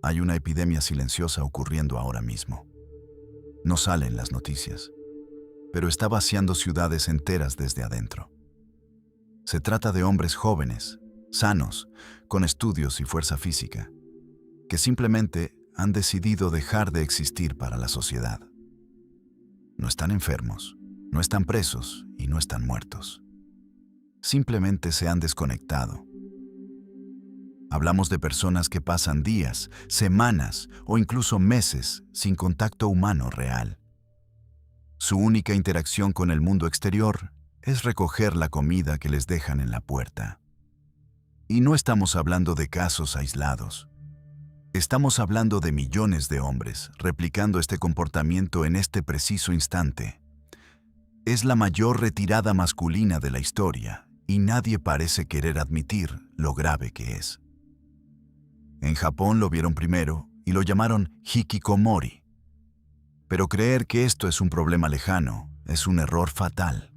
Hay una epidemia silenciosa ocurriendo ahora mismo. No sale en las noticias, pero está vaciando ciudades enteras desde adentro. Se trata de hombres jóvenes, sanos, con estudios y fuerza física, que simplemente han decidido dejar de existir para la sociedad. No están enfermos, no están presos y no están muertos. Simplemente se han desconectado. Hablamos de personas que pasan días, semanas o incluso meses sin contacto humano real. Su única interacción con el mundo exterior es recoger la comida que les dejan en la puerta. Y no estamos hablando de casos aislados. Estamos hablando de millones de hombres replicando este comportamiento en este preciso instante. Es la mayor retirada masculina de la historia y nadie parece querer admitir lo grave que es. En Japón lo vieron primero y lo llamaron hikikomori. Pero creer que esto es un problema lejano es un error fatal.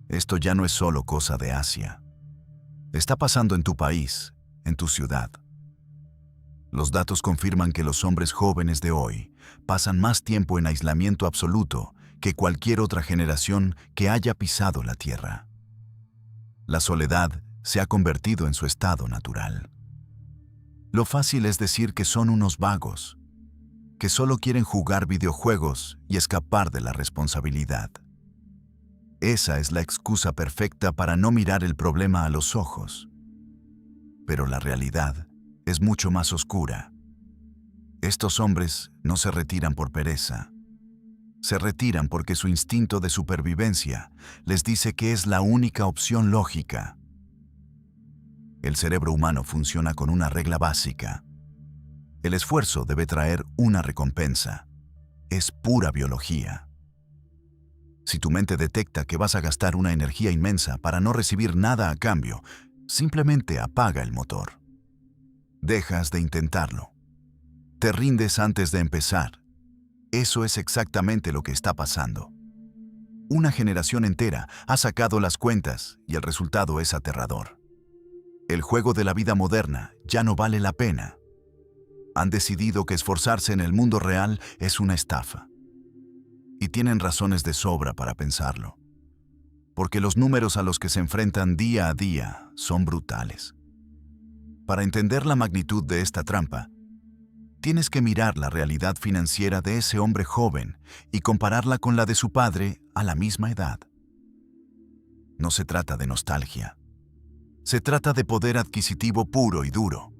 Esto ya no es solo cosa de Asia. Está pasando en tu país, en tu ciudad. Los datos confirman que los hombres jóvenes de hoy pasan más tiempo en aislamiento absoluto que cualquier otra generación que haya pisado la tierra. La soledad se ha convertido en su estado natural. Lo fácil es decir que son unos vagos, que solo quieren jugar videojuegos y escapar de la responsabilidad. Esa es la excusa perfecta para no mirar el problema a los ojos. Pero la realidad es mucho más oscura. Estos hombres no se retiran por pereza. Se retiran porque su instinto de supervivencia les dice que es la única opción lógica. El cerebro humano funciona con una regla básica. El esfuerzo debe traer una recompensa. Es pura biología. Si tu mente detecta que vas a gastar una energía inmensa para no recibir nada a cambio, simplemente apaga el motor. Dejas de intentarlo. Te rindes antes de empezar. Eso es exactamente lo que está pasando. Una generación entera ha sacado las cuentas y el resultado es aterrador. El juego de la vida moderna ya no vale la pena. Han decidido que esforzarse en el mundo real es una estafa. Y tienen razones de sobra para pensarlo. Porque los números a los que se enfrentan día a día son brutales. Para entender la magnitud de esta trampa, tienes que mirar la realidad financiera de ese hombre joven y compararla con la de su padre a la misma edad. No se trata de nostalgia. Se trata de poder adquisitivo puro y duro.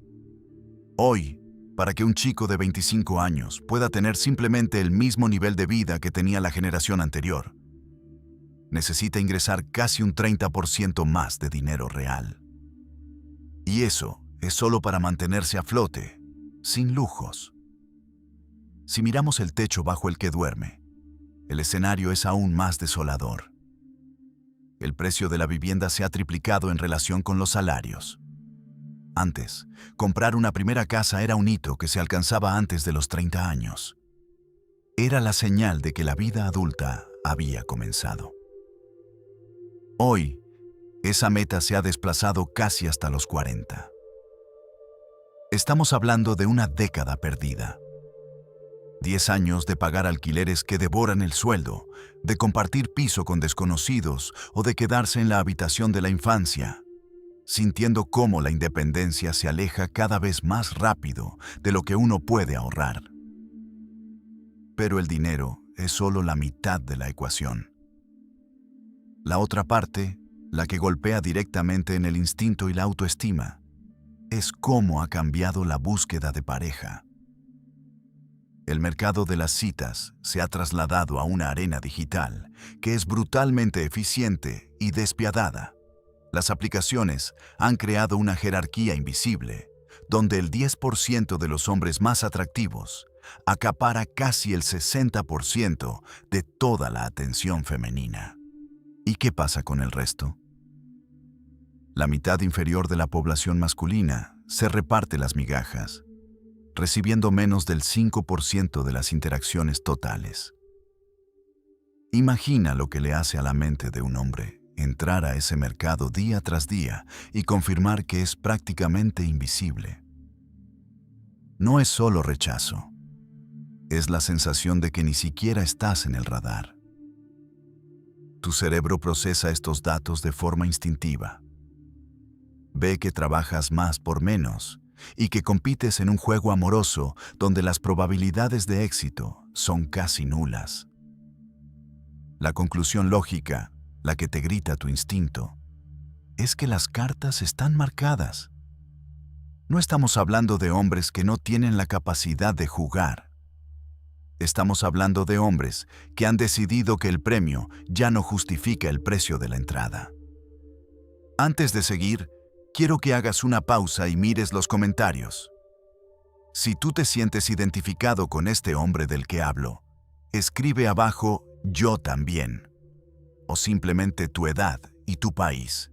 Hoy, para que un chico de 25 años pueda tener simplemente el mismo nivel de vida que tenía la generación anterior, necesita ingresar casi un 30% más de dinero real. Y eso es solo para mantenerse a flote, sin lujos. Si miramos el techo bajo el que duerme, el escenario es aún más desolador. El precio de la vivienda se ha triplicado en relación con los salarios. Antes, comprar una primera casa era un hito que se alcanzaba antes de los 30 años. Era la señal de que la vida adulta había comenzado. Hoy, esa meta se ha desplazado casi hasta los 40. Estamos hablando de una década perdida. 10 años de pagar alquileres que devoran el sueldo, de compartir piso con desconocidos o de quedarse en la habitación de la infancia, sintiendo cómo la independencia se aleja cada vez más rápido de lo que uno puede ahorrar. Pero el dinero es solo la mitad de la ecuación. La otra parte, la que golpea directamente en el instinto y la autoestima, es cómo ha cambiado la búsqueda de pareja. El mercado de las citas se ha trasladado a una arena digital que es brutalmente eficiente y despiadada. Las aplicaciones han creado una jerarquía invisible, donde el 10% de los hombres más atractivos acapara casi el 60% de toda la atención femenina. ¿Y qué pasa con el resto? La mitad inferior de la población masculina se reparte las migajas, recibiendo menos del 5% de las interacciones totales. Imagina lo que le hace a la mente de un hombre entrar a ese mercado día tras día y confirmar que es prácticamente invisible. no es solo rechazo. Es la sensación de que ni siquiera estás en el radar. Tu cerebro procesa estos datos de forma instintiva. Ve que trabajas más por menos y que compites en un juego amoroso donde las probabilidades de éxito son casi nulas. La conclusión lógica, la que te grita tu instinto, es que las cartas están marcadas. No estamos hablando de hombres que no tienen la capacidad de jugar. Estamos hablando de hombres que han decidido que el premio ya no justifica el precio de la entrada. Antes de seguir, quiero que hagas una pausa y mires los comentarios. Si tú te sientes identificado con este hombre del que hablo, escribe abajo "yo también" o simplemente tu edad y tu país.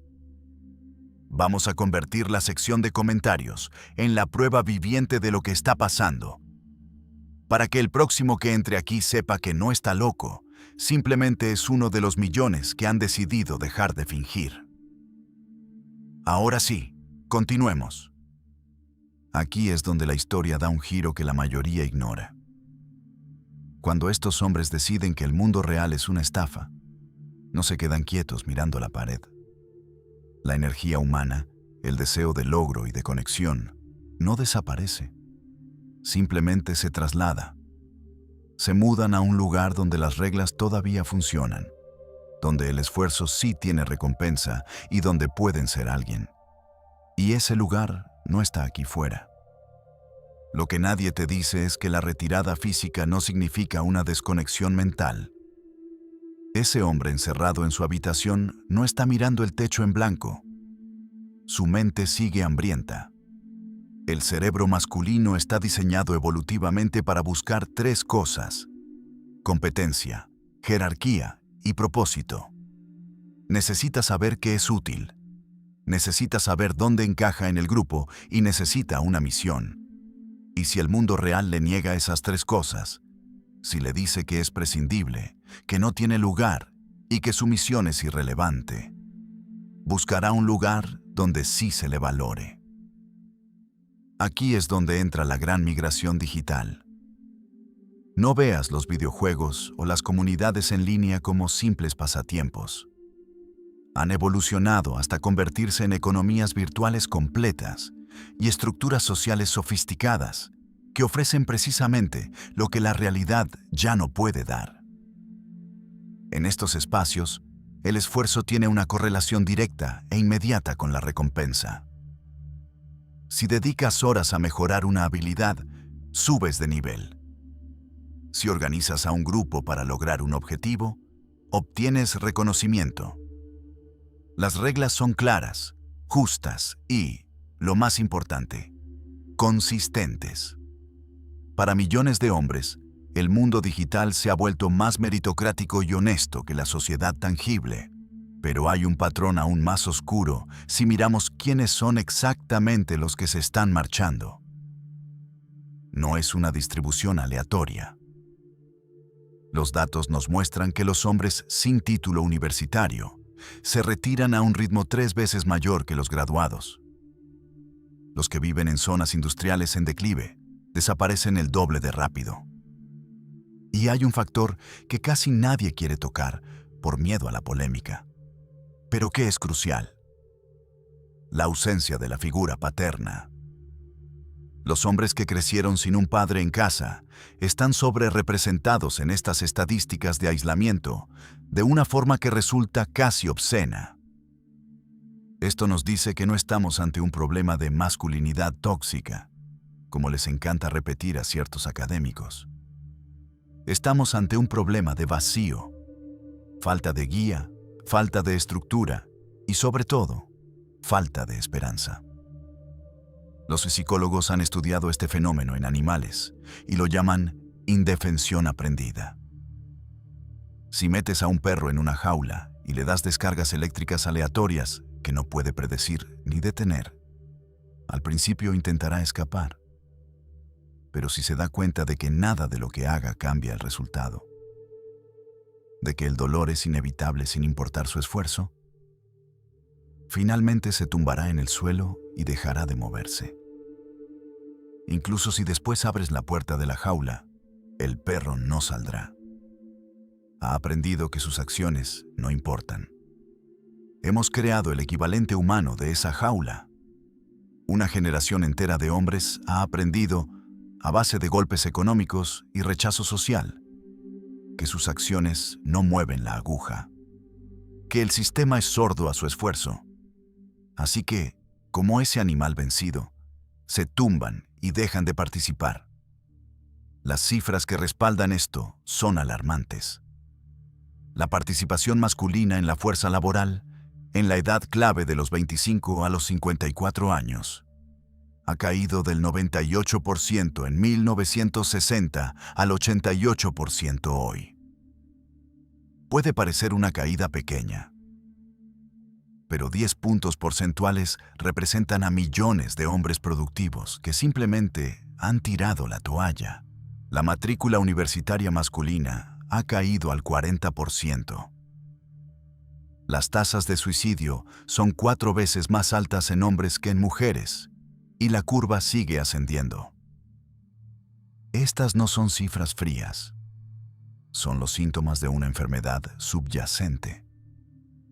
Vamos a convertir la sección de comentarios en la prueba viviente de lo que está pasando, para que el próximo que entre aquí sepa que no está loco, simplemente es uno de los millones que han decidido dejar de fingir. Ahora sí, continuemos. Aquí es donde la historia da un giro que la mayoría ignora. Cuando estos hombres deciden que el mundo real es una estafa, no se quedan quietos mirando la pared. La energía humana, el deseo de logro y de conexión, no desaparece. Simplemente se traslada. Se mudan a un lugar donde las reglas todavía funcionan, donde el esfuerzo sí tiene recompensa y donde pueden ser alguien. Y ese lugar no está aquí fuera. Lo que nadie te dice es que la retirada física no significa una desconexión mental. Ese hombre encerrado en su habitación no está mirando el techo en blanco. Su mente sigue hambrienta. El cerebro masculino está diseñado evolutivamente para buscar tres cosas: competencia, jerarquía y propósito. Necesita saber qué es útil. Necesita saber dónde encaja en el grupo y necesita una misión. Y si el mundo real le niega esas tres cosas, si le dice que es prescindible, que no tiene lugar y que su misión es irrelevante, buscará un lugar donde sí se le valore. Aquí es donde entra la gran migración digital. No veas los videojuegos o las comunidades en línea como simples pasatiempos. Han evolucionado hasta convertirse en economías virtuales completas y estructuras sociales sofisticadas que ofrecen precisamente lo que la realidad ya no puede dar. En estos espacios, el esfuerzo tiene una correlación directa e inmediata con la recompensa. Si dedicas horas a mejorar una habilidad, subes de nivel. Si organizas a un grupo para lograr un objetivo, obtienes reconocimiento. Las reglas son claras, justas y, lo más importante, consistentes. Para millones de hombres, el mundo digital se ha vuelto más meritocrático y honesto que la sociedad tangible. Pero hay un patrón aún más oscuro si miramos quiénes son exactamente los que se están marchando. No es una distribución aleatoria. Los datos nos muestran que los hombres sin título universitario se retiran a un ritmo 3 veces mayor que los graduados. Los que viven en zonas industriales en declive desaparecen el doble de rápido. Y hay un factor que casi nadie quiere tocar por miedo a la polémica, pero que es crucial: la ausencia de la figura paterna. Los hombres que crecieron sin un padre en casa están sobrerepresentados en estas estadísticas de aislamiento de una forma que resulta casi obscena. Esto nos dice que no estamos ante un problema de masculinidad tóxica, como les encanta repetir a ciertos académicos. Estamos ante un problema de vacío, falta de guía, falta de estructura y, sobre todo, falta de esperanza. Los psicólogos han estudiado este fenómeno en animales y lo llaman indefensión aprendida. Si metes a un perro en una jaula y le das descargas eléctricas aleatorias que no puede predecir ni detener, al principio intentará escapar. Pero si se da cuenta de que nada de lo que haga cambia el resultado, de que el dolor es inevitable sin importar su esfuerzo, finalmente se tumbará en el suelo y dejará de moverse. Incluso si después abres la puerta de la jaula, el perro no saldrá. Ha aprendido que sus acciones no importan. Hemos creado el equivalente humano de esa jaula. Una generación entera de hombres ha aprendido, a base de golpes económicos y rechazo social, que sus acciones no mueven la aguja, que el sistema es sordo a su esfuerzo. Así que, como ese animal vencido, se tumban y dejan de participar. Las cifras que respaldan esto son alarmantes. La participación masculina en la fuerza laboral, en la edad clave de los 25 a los 54 años, ha caído del 98% en 1960 al 88% hoy. Puede parecer una caída pequeña, pero 10 puntos porcentuales representan a millones de hombres productivos que simplemente han tirado la toalla. La matrícula universitaria masculina ha caído al 40%. Las tasas de suicidio son 4 veces más altas en hombres que en mujeres, y la curva sigue ascendiendo. Estas no son cifras frías. Son los síntomas de una enfermedad subyacente,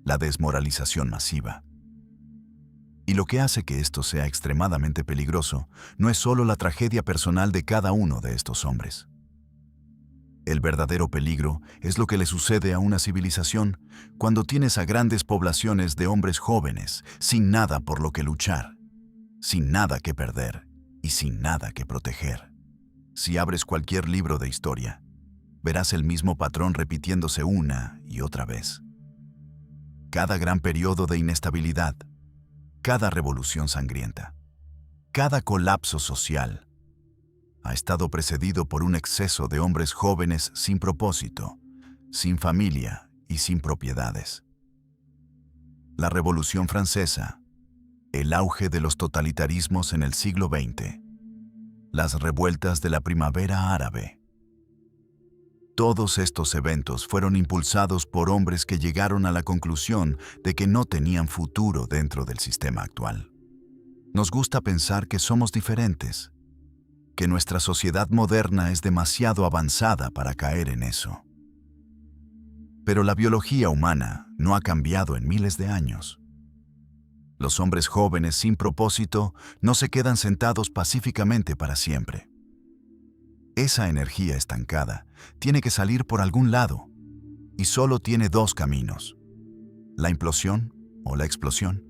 la desmoralización masiva. Y lo que hace que esto sea extremadamente peligroso no es solo la tragedia personal de cada uno de estos hombres. El verdadero peligro es lo que le sucede a una civilización cuando tienes a grandes poblaciones de hombres jóvenes sin nada por lo que luchar, sin nada que perder y sin nada que proteger. Si abres cualquier libro de historia, verás el mismo patrón repitiéndose una y otra vez. Cada gran periodo de inestabilidad, cada revolución sangrienta, cada colapso social, ha estado precedido por un exceso de hombres jóvenes sin propósito, sin familia y sin propiedades. La Revolución Francesa, el auge de los totalitarismos en el siglo XX, las revueltas de la Primavera Árabe. Todos estos eventos fueron impulsados por hombres que llegaron a la conclusión de que no tenían futuro dentro del sistema actual. Nos gusta pensar que somos diferentes, que nuestra sociedad moderna es demasiado avanzada para caer en eso. Pero la biología humana no ha cambiado en miles de años. Los hombres jóvenes sin propósito no se quedan sentados pacíficamente para siempre. Esa energía estancada tiene que salir por algún lado, y solo tiene 2 caminos: la implosión o la explosión.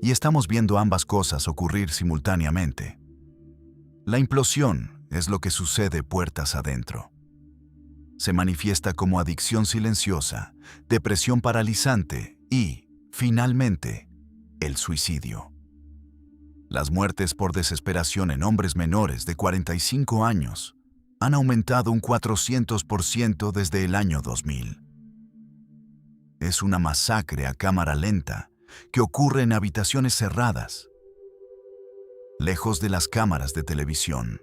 Y estamos viendo ambas cosas ocurrir simultáneamente. La implosión es lo que sucede puertas adentro. Se manifiesta como adicción silenciosa, depresión paralizante y, finalmente, el suicidio. Las muertes por desesperación en hombres menores de 45 años han aumentado un 400% desde el año 2000. Es una masacre a cámara lenta que ocurre en habitaciones cerradas, lejos de las cámaras de televisión.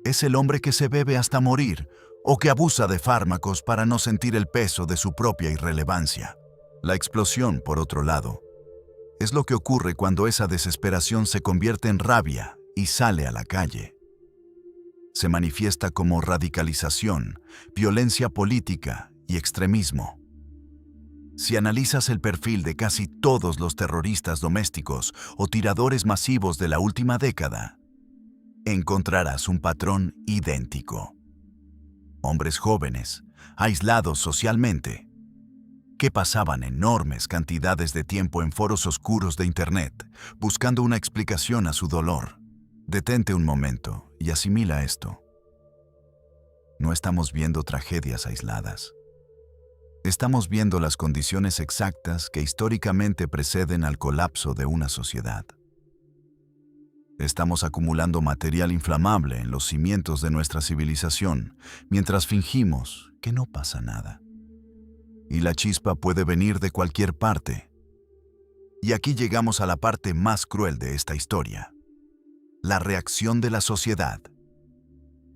Es el hombre que se bebe hasta morir o que abusa de fármacos para no sentir el peso de su propia irrelevancia. La explosión, por otro lado, es lo que ocurre cuando esa desesperación se convierte en rabia y sale a la calle. Se manifiesta como radicalización, violencia política y extremismo. Si analizas el perfil de casi todos los terroristas domésticos o tiradores masivos de la última década, encontrarás un patrón idéntico. Hombres jóvenes, aislados socialmente, que pasaban enormes cantidades de tiempo en foros oscuros de Internet, buscando una explicación a su dolor. Detente un momento y asimila esto. No estamos viendo tragedias aisladas. Estamos viendo las condiciones exactas que históricamente preceden al colapso de una sociedad. Estamos acumulando material inflamable en los cimientos de nuestra civilización, mientras fingimos que no pasa nada. Y la chispa puede venir de cualquier parte. Y aquí llegamos a la parte más cruel de esta historia: la reacción de la sociedad.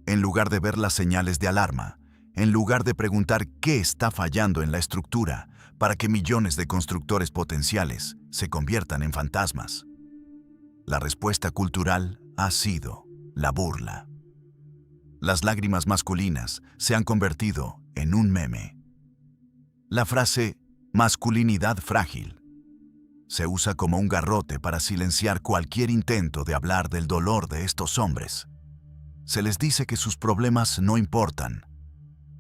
En lugar de ver las señales de alarma, en lugar de preguntar qué está fallando en la estructura para que millones de constructores potenciales se conviertan en fantasmas, la respuesta cultural ha sido la burla. Las lágrimas masculinas se han convertido en un meme. La frase masculinidad frágil se usa como un garrote para silenciar cualquier intento de hablar del dolor de estos hombres. Se les dice que sus problemas no importan,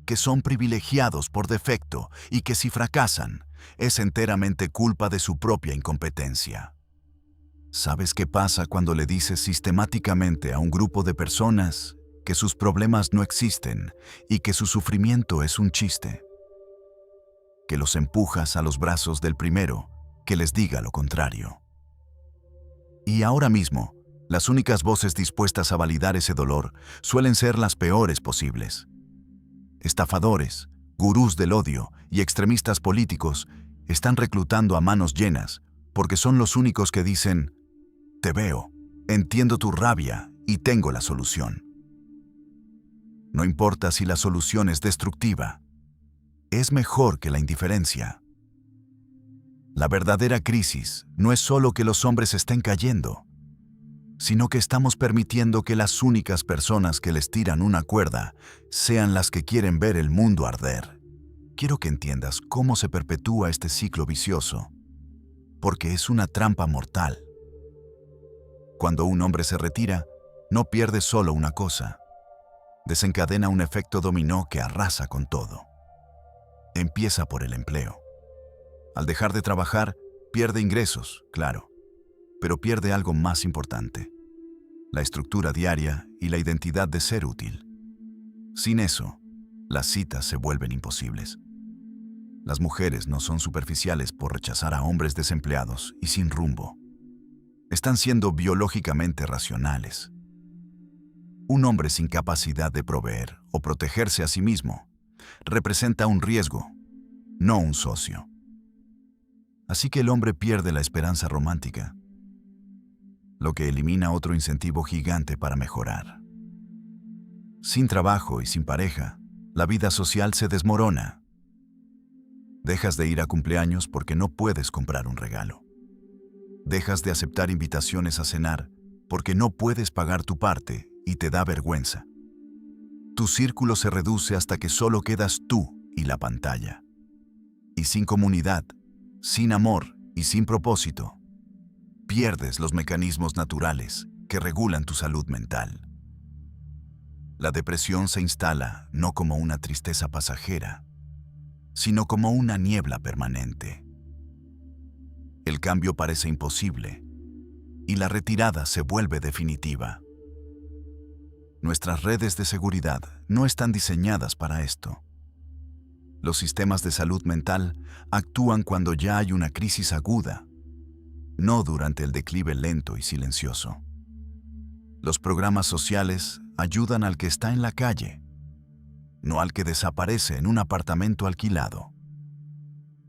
que son privilegiados por defecto y que si fracasan, es enteramente culpa de su propia incompetencia. ¿Sabes qué pasa cuando le dices sistemáticamente a un grupo de personas que sus problemas no existen y que su sufrimiento es un chiste? Que los empujas a los brazos del primero que les diga lo contrario. Y ahora mismo, las únicas voces dispuestas a validar ese dolor suelen ser las peores posibles. Estafadores, gurús del odio y extremistas políticos están reclutando a manos llenas porque son los únicos que dicen: te veo, entiendo tu rabia y tengo la solución. No importa si la solución es destructiva, es mejor que la indiferencia. La verdadera crisis no es solo que los hombres estén cayendo, sino que estamos permitiendo que las únicas personas que les tiran una cuerda sean las que quieren ver el mundo arder. Quiero que entiendas cómo se perpetúa este ciclo vicioso, porque es una trampa mortal. Cuando un hombre se retira, no pierde solo una cosa, desencadena un efecto dominó que arrasa con todo. Empieza por el empleo. Al dejar de trabajar, pierde ingresos, claro, pero pierde algo más importante: la estructura diaria y la identidad de ser útil. Sin eso, las citas se vuelven imposibles. Las mujeres no son superficiales por rechazar a hombres desempleados y sin rumbo. Están siendo biológicamente racionales. Un hombre sin capacidad de proveer o protegerse a sí mismo representa un riesgo, no un socio. Así que el hombre pierde la esperanza romántica, lo que elimina otro incentivo gigante para mejorar. Sin trabajo y sin pareja, la vida social se desmorona. Dejas de ir a cumpleaños porque no puedes comprar un regalo. Dejas de aceptar invitaciones a cenar porque no puedes pagar tu parte y te da vergüenza. Tu círculo se reduce hasta que solo quedas tú y la pantalla. Y sin comunidad, sin amor y sin propósito, pierdes los mecanismos naturales que regulan tu salud mental. La depresión se instala no como una tristeza pasajera, sino como una niebla permanente. El cambio parece imposible y la retirada se vuelve definitiva. Nuestras redes de seguridad no están diseñadas para esto. Los sistemas de salud mental actúan cuando ya hay una crisis aguda, no durante el declive lento y silencioso. Los programas sociales ayudan al que está en la calle, no al que desaparece en un apartamento alquilado.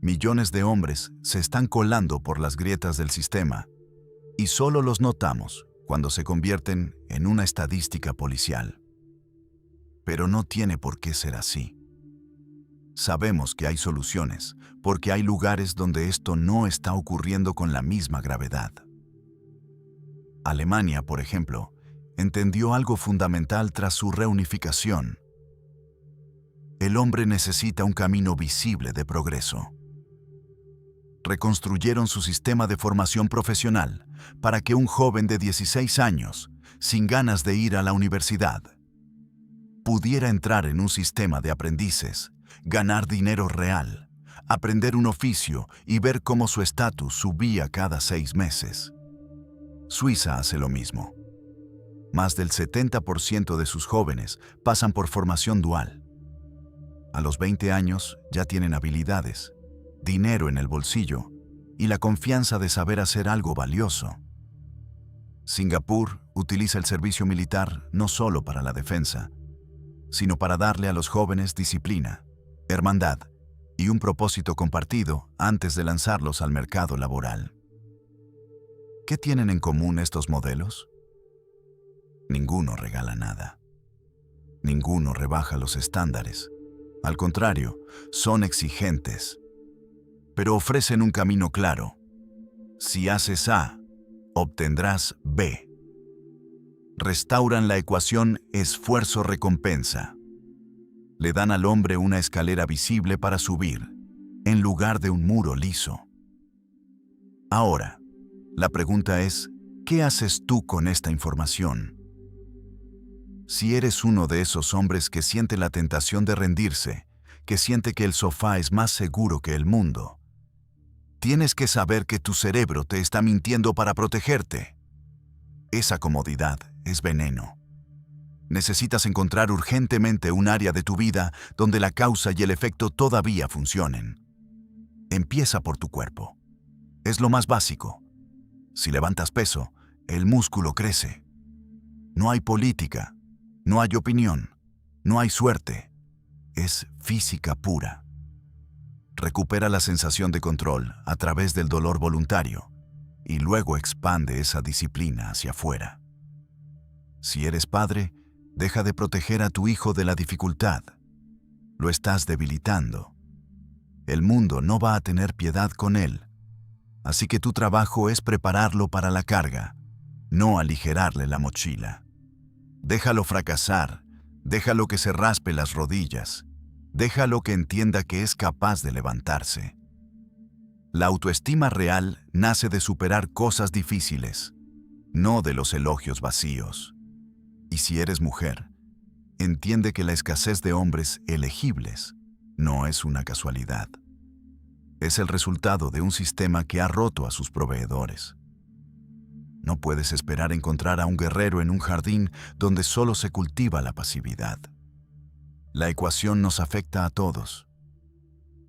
Millones de hombres se están colando por las grietas del sistema y solo los notamos cuando se convierten en una estadística policial. Pero no tiene por qué ser así. Sabemos que hay soluciones, porque hay lugares donde esto no está ocurriendo con la misma gravedad. Alemania, por ejemplo, entendió algo fundamental tras su reunificación. El hombre necesita un camino visible de progreso. Reconstruyeron su sistema de formación profesional para que un joven de 16 años, sin ganas de ir a la universidad, pudiera entrar en un sistema de aprendices, ganar dinero real, aprender un oficio y ver cómo su estatus subía cada 6 meses. Suiza hace lo mismo. Más del 70% de sus jóvenes pasan por formación dual. A los 20 años ya tienen habilidades, dinero en el bolsillo y la confianza de saber hacer algo valioso. Singapur utiliza el servicio militar no solo para la defensa, sino para darle a los jóvenes disciplina, hermandad y un propósito compartido antes de lanzarlos al mercado laboral. ¿Qué tienen en común estos modelos? Ninguno regala nada. Ninguno rebaja los estándares. Al contrario, son exigentes, pero ofrecen un camino claro. Si haces A, obtendrás B. Restauran la ecuación esfuerzo-recompensa. Le dan al hombre una escalera visible para subir, en lugar de un muro liso. Ahora, la pregunta es, ¿qué haces tú con esta información? Si eres uno de esos hombres que siente la tentación de rendirse, que siente que el sofá es más seguro que el mundo, tienes que saber que tu cerebro te está mintiendo para protegerte. Esa comodidad es veneno. Necesitas encontrar urgentemente un área de tu vida donde la causa y el efecto todavía funcionen. Empieza por tu cuerpo. Es lo más básico. Si levantas peso, el músculo crece. No hay política, no hay opinión, no hay suerte. Es física pura. Recupera la sensación de control a través del dolor voluntario y luego expande esa disciplina hacia afuera. Si eres padre, deja de proteger a tu hijo de la dificultad. Lo estás debilitando. El mundo no va a tener piedad con él. Así que tu trabajo es prepararlo para la carga, no aligerarle la mochila. Déjalo fracasar, déjalo que se raspe las rodillas, déjalo que entienda que es capaz de levantarse. La autoestima real nace de superar cosas difíciles, no de los elogios vacíos. Y si eres mujer, entiende que la escasez de hombres elegibles no es una casualidad. Es el resultado de un sistema que ha roto a sus proveedores. No puedes esperar encontrar a un guerrero en un jardín donde solo se cultiva la pasividad. La ecuación nos afecta a todos.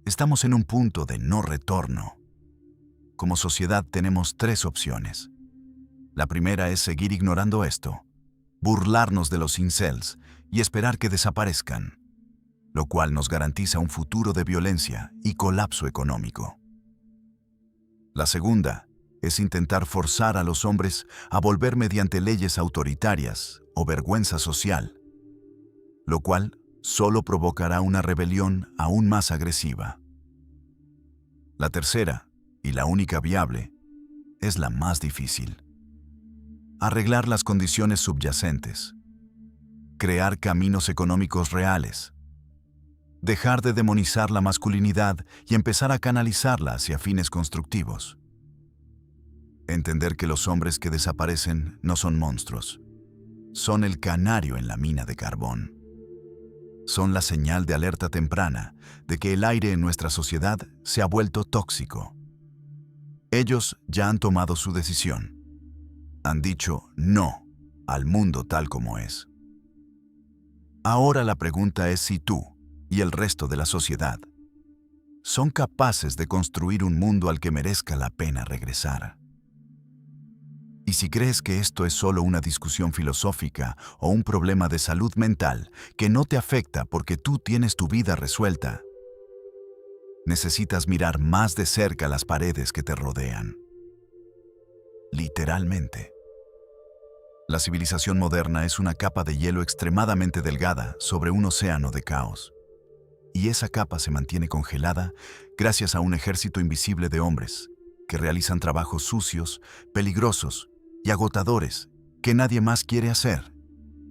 Estamos en un punto de no retorno. Como sociedad tenemos 3 opciones. La primera es seguir ignorando esto, burlarnos de los incels y esperar que desaparezcan, lo cual nos garantiza un futuro de violencia y colapso económico. La segunda es intentar forzar a los hombres a volver mediante leyes autoritarias o vergüenza social, lo cual solo provocará una rebelión aún más agresiva. La tercera, y la única viable, es la más difícil. Arreglar las condiciones subyacentes. Crear caminos económicos reales. Dejar de demonizar la masculinidad y empezar a canalizarla hacia fines constructivos. Entender que los hombres que desaparecen no son monstruos. Son el canario en la mina de carbón. Son la señal de alerta temprana de que el aire en nuestra sociedad se ha vuelto tóxico. Ellos ya han tomado su decisión. Han dicho no al mundo tal como es. Ahora la pregunta es si tú y el resto de la sociedad son capaces de construir un mundo al que merezca la pena regresar. Y si crees que esto es solo una discusión filosófica o un problema de salud mental que no te afecta porque tú tienes tu vida resuelta, necesitas mirar más de cerca las paredes que te rodean. Literalmente. La civilización moderna es una capa de hielo extremadamente delgada sobre un océano de caos. Y esa capa se mantiene congelada gracias a un ejército invisible de hombres que realizan trabajos sucios, peligrosos y agotadores que nadie más quiere hacer.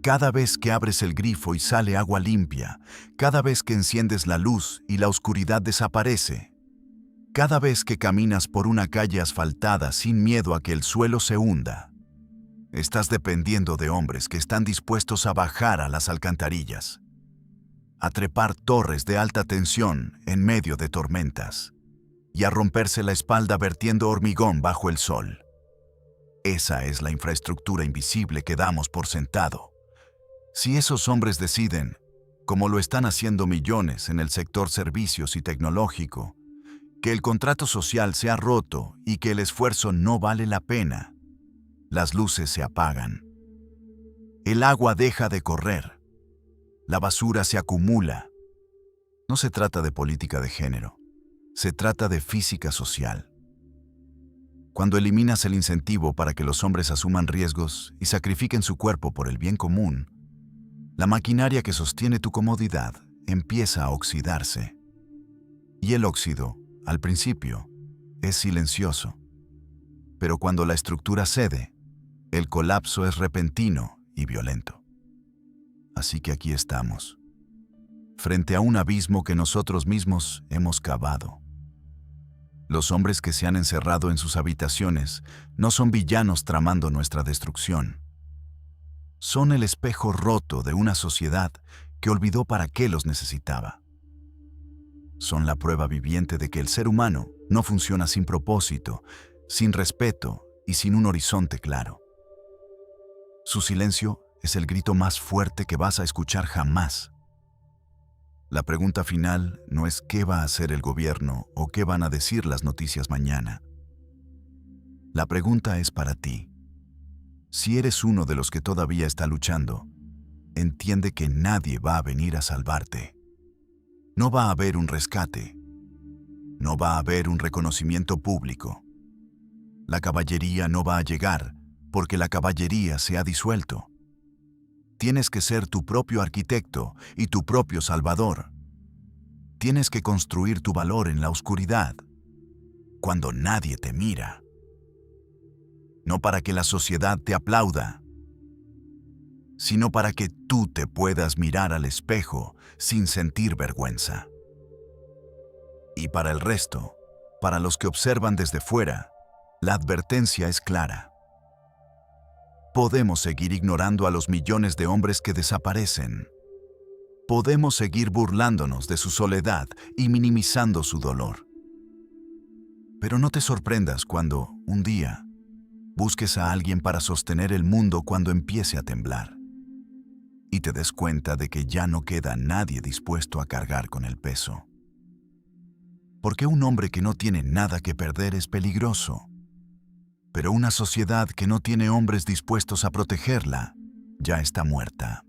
Cada vez que abres el grifo y sale agua limpia, cada vez que enciendes la luz y la oscuridad desaparece, cada vez que caminas por una calle asfaltada sin miedo a que el suelo se hunda, estás dependiendo de hombres que están dispuestos a bajar a las alcantarillas, a trepar torres de alta tensión en medio de tormentas y a romperse la espalda vertiendo hormigón bajo el sol. Esa es la infraestructura invisible que damos por sentado. Si esos hombres deciden, como lo están haciendo millones en el sector servicios y tecnológico, que el contrato social se ha roto y que el esfuerzo no vale la pena, las luces se apagan. El agua deja de correr. La basura se acumula. No se trata de política de género, se trata de física social. Cuando eliminas el incentivo para que los hombres asuman riesgos y sacrifiquen su cuerpo por el bien común, la maquinaria que sostiene tu comodidad empieza a oxidarse. Y el óxido, al principio, es silencioso. Pero cuando la estructura cede, el colapso es repentino y violento. Así que aquí estamos, frente a un abismo que nosotros mismos hemos cavado. Los hombres que se han encerrado en sus habitaciones no son villanos tramando nuestra destrucción. Son el espejo roto de una sociedad que olvidó para qué los necesitaba. Son la prueba viviente de que el ser humano no funciona sin propósito, sin respeto y sin un horizonte claro. Su silencio es el grito más fuerte que vas a escuchar jamás. La pregunta final no es qué va a hacer el gobierno o qué van a decir las noticias mañana. La pregunta es para ti. Si eres uno de los que todavía está luchando, entiende que nadie va a venir a salvarte. No va a haber un rescate. No va a haber un reconocimiento público. La caballería no va a llegar porque la caballería se ha disuelto. Tienes que ser tu propio arquitecto y tu propio salvador. Tienes que construir tu valor en la oscuridad, cuando nadie te mira. No para que la sociedad te aplauda, sino para que tú te puedas mirar al espejo sin sentir vergüenza. Y para el resto, para los que observan desde fuera, la advertencia es clara. Podemos seguir ignorando a los millones de hombres que desaparecen. Podemos seguir burlándonos de su soledad y minimizando su dolor. Pero no te sorprendas cuando, un día, busques a alguien para sostener el mundo cuando empiece a temblar. Y te des cuenta de que ya no queda nadie dispuesto a cargar con el peso. Porque un hombre que no tiene nada que perder es peligroso. Pero una sociedad que no tiene hombres dispuestos a protegerla, ya está muerta.